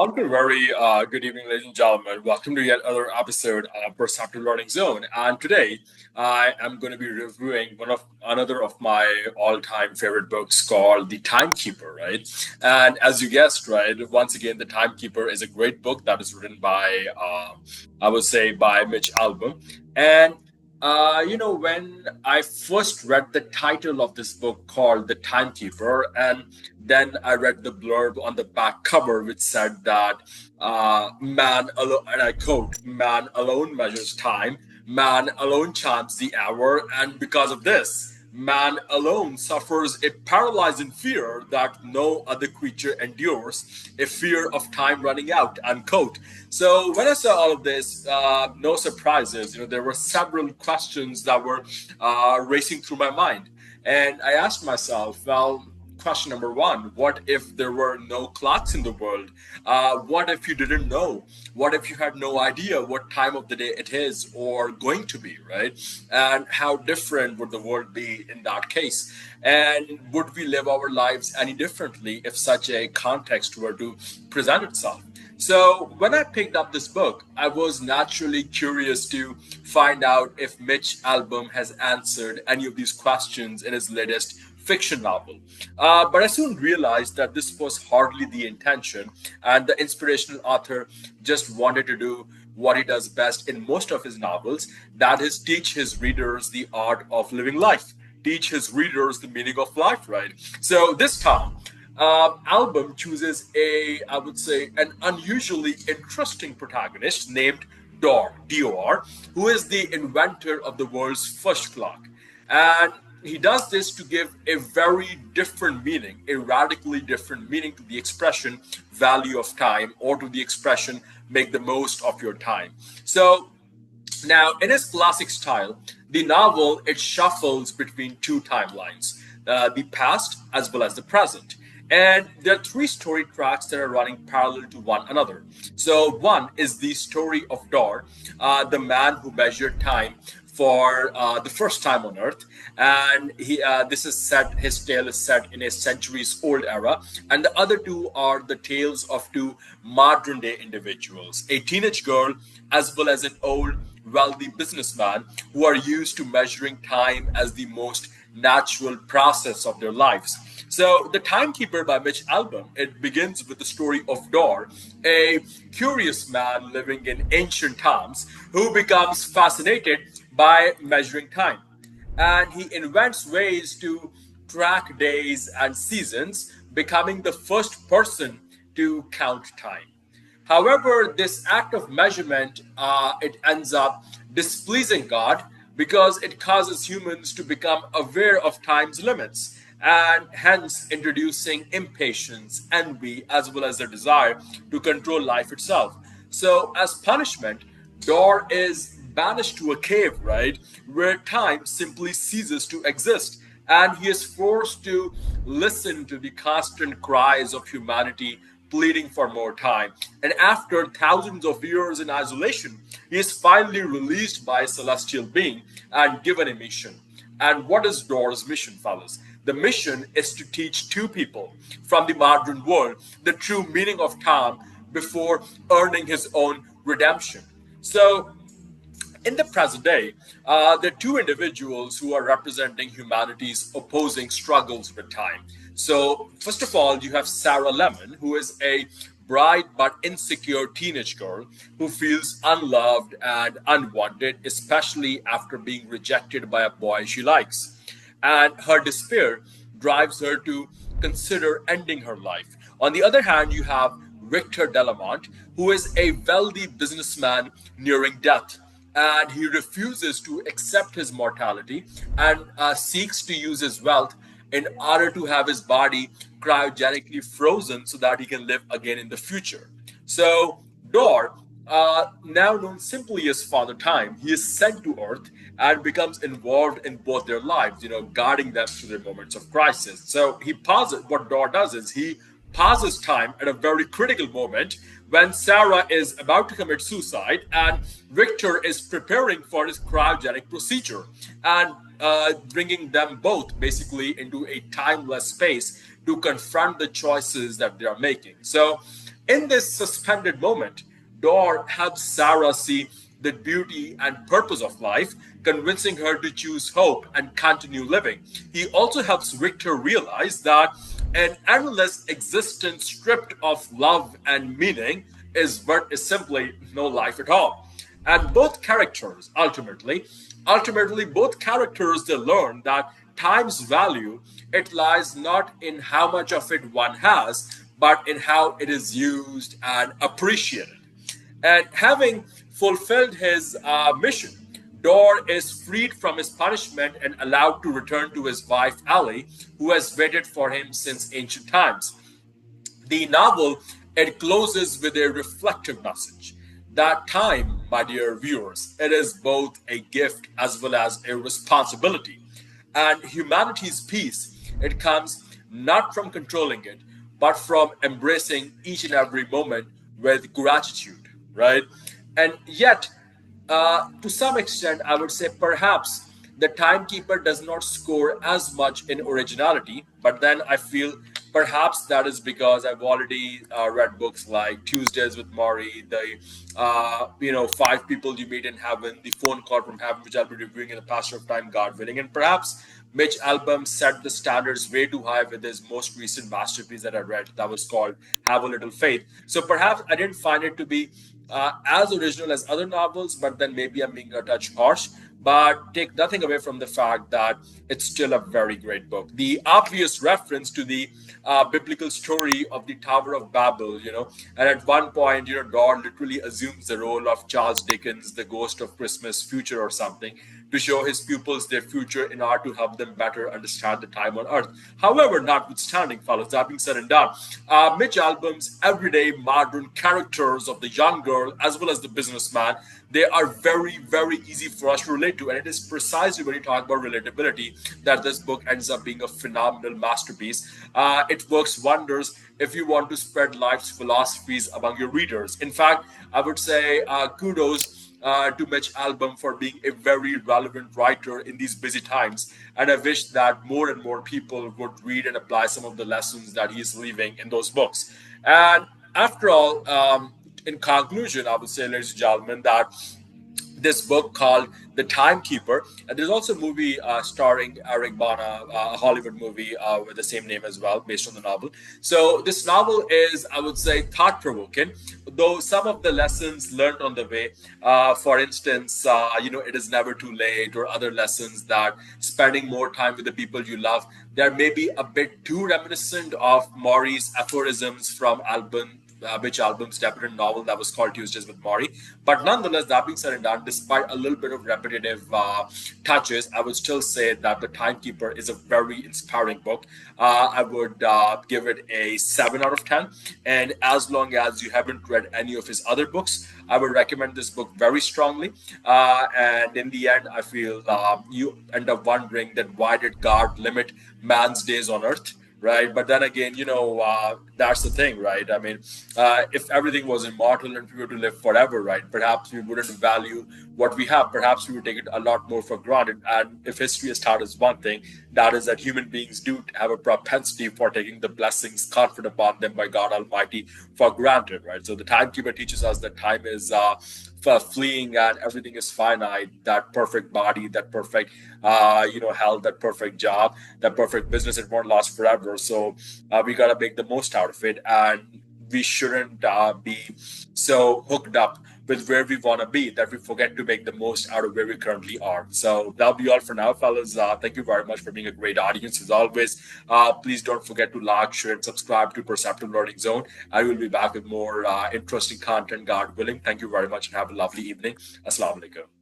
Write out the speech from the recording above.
Loud and very good evening, ladies and gentlemen. Welcome to yet another episode of Perceptive Learning Zone. And today, I am going to be reviewing another of my all-time favorite books called The Timekeeper. Right, and as you guessed, right, once again, The Timekeeper is a great book that is written by, I would say, by Mitch Albom. And when I first read the title of this book called The Timekeeper, and then I read the blurb on the back cover, which said that man alone, and I quote, man alone measures time, man alone charts the hour, and because of this, man alone suffers a paralyzing fear that no other creature endures, a fear of time running out, unquote. So when I saw all of this, no surprises. There were several questions that were racing through my mind. And I asked myself, well, question number one, what if there were no clocks in the world? What if you didn't know? What if you had no idea what time of the day it is or going to be, right? And how different would the world be in that case? And would we live our lives any differently if such a context were to present itself? So when I picked up this book, I was naturally curious to find out if Mitch Albom has answered any of these questions in his latest fiction novel. But I soon realized that this was hardly the intention, and the inspirational author just wanted to do what he does best in most of his novels, that is, teach his readers the art of living life, teach his readers the meaning of life, right? So this time, Album chooses I would say, an unusually interesting protagonist named Dor, D-O-R, who is the inventor of the world's first clock. And he does this to give a very different meaning, a radically different meaning to the expression value of time, or to the expression make the most of your time. So now, in his classic style, the novel, it shuffles between two timelines, the past as well as the present. And there are three story tracks that are running parallel to one another. So one is the story of Dor, the man who measured time for the first time on Earth, and his tale is set in a centuries-old era. And the other two are the tales of two modern-day individuals, a teenage girl as well as an old, wealthy businessman who are used to measuring time as the most natural process of their lives. So, The Timekeeper by Mitch Albom, it begins with the story of Dor, a curious man living in ancient times who becomes fascinated by measuring time. And he invents ways to track days and seasons, becoming the first person to count time. However, this act of measurement, it ends up displeasing God because it causes humans to become aware of time's limits, and hence introducing impatience, envy, as well as the desire to control life itself. So, as punishment, Dor is banished to a cave, right, where time simply ceases to exist, and he is forced to listen to the constant cries of humanity pleading for more time. And after thousands of years in isolation, he is finally released by a celestial being and given a mission. And what is Dor's mission, fellas? The mission is to teach two people from the modern world the true meaning of time before earning his own redemption. So, in the present day, there are two individuals who are representing humanity's opposing struggles with time. So, first of all, you have Sarah Lemon, who is a bright but insecure teenage girl who feels unloved and unwanted, especially after being rejected by a boy she likes. And her despair drives her to consider ending her life. On the other hand, you have Victor Delamont, who is a wealthy businessman nearing death, and he refuses to accept his mortality and seeks to use his wealth in order to have his body cryogenically frozen so that he can live again in the future. So, Dor, now known simply as Father Time, he is sent to Earth and becomes involved in both their lives, guarding them through their moments of crisis. So what Dor does is he pauses time at a very critical moment when Sarah is about to commit suicide and Victor is preparing for his cryogenic procedure, and bringing them both basically into a timeless space to confront the choices that they are making. So In this suspended moment, Dor helps Sarah see the beauty and purpose of life, convincing her to choose hope and continue living. He also helps Victor realize that an endless existence stripped of love and meaning is simply no life at all. And both characters ultimately both characters they learn that time's value it lies not in how much of it one has, but in how it is used and appreciated. And having fulfilled his mission, Dor is freed from his punishment and allowed to return to his wife Ali, who has waited for him since ancient times. The novel it closes with a reflective message that time, my dear viewers, it is both a gift as well as a responsibility. And humanity's peace, it comes not from controlling it, but from embracing each and every moment with gratitude, right? And yet, to some extent, I would say perhaps the timekeeper does not score as much in originality, but then I feel perhaps that is because I've already read books like Tuesdays with Maury, the Five People You Meet in Heaven, the Phone Call from Heaven, which I'll be reviewing in the passage of time, God willing, and perhaps Mitch Albom set the standards way too high with his most recent masterpiece that I read that was called Have a Little Faith. So perhaps I didn't find it to be as original as other novels, but then maybe I'm being a touch harsh. But take nothing away from the fact that it's still a very great book. The obvious reference to the biblical story of the Tower of Babel, and at one point, Dor literally assumes the role of Charles Dickens, the ghost of Christmas future or something, to show his pupils their future in order to help them better understand the time on Earth. However, notwithstanding, fellows, that being said and done, Mitch Albom's everyday modern characters of the young girl as well as the businessman, they are very, very easy for us to relate to. And it is precisely when you talk about relatability that this book ends up being a phenomenal masterpiece. It works wonders if you want to spread life's philosophies among your readers. In fact, I would say kudos to Mitch Albom for being a very relevant writer in these busy times. And I wish that more and more people would read and apply some of the lessons that he's leaving in those books. And after all, in conclusion, I would say, ladies and gentlemen, that this book called The Timekeeper. And there's also a movie starring Eric Bana, a Hollywood movie with the same name as well, based on the novel. So this novel is, I would say, thought-provoking, though some of the lessons learned on the way, for instance, it is never too late, or other lessons that spending more time with the people you love, they're maybe a bit too reminiscent of Maury's aphorisms from Mitch Albom's debut novel that was called Tuesdays with Maury. But nonetheless, that being said and done, despite a little bit of repetitive touches, I would still say that The Timekeeper is a very inspiring book. I would give it a 7 out of 10. And as long as you haven't read any of his other books, I would recommend this book very strongly. And in the end, I feel you end up wondering that why did God limit man's days on earth? Right, but then again, that's the thing, right? I mean, if everything was immortal and we were to live forever, right, perhaps we wouldn't value what we have. Perhaps we would take it a lot more for granted. And if history has taught us one thing, that is that human beings do have a propensity for taking the blessings conferred upon them by God Almighty for granted, right? So the timekeeper teaches us that time is fleeing and everything is finite. That perfect body, that perfect health, that perfect job, that perfect business, it won't last forever. So we got to make the most out of it, and we shouldn't be so hooked up with where we want to be that we forget to make the most out of where we currently are. So that'll be all for now, fellas. Thank you very much for being a great audience as always. Please don't forget to like, share, and subscribe to Perceptive Learning Zone. I will be back with more interesting content, God willing. Thank you very much and have a lovely evening. Assalamu alaikum.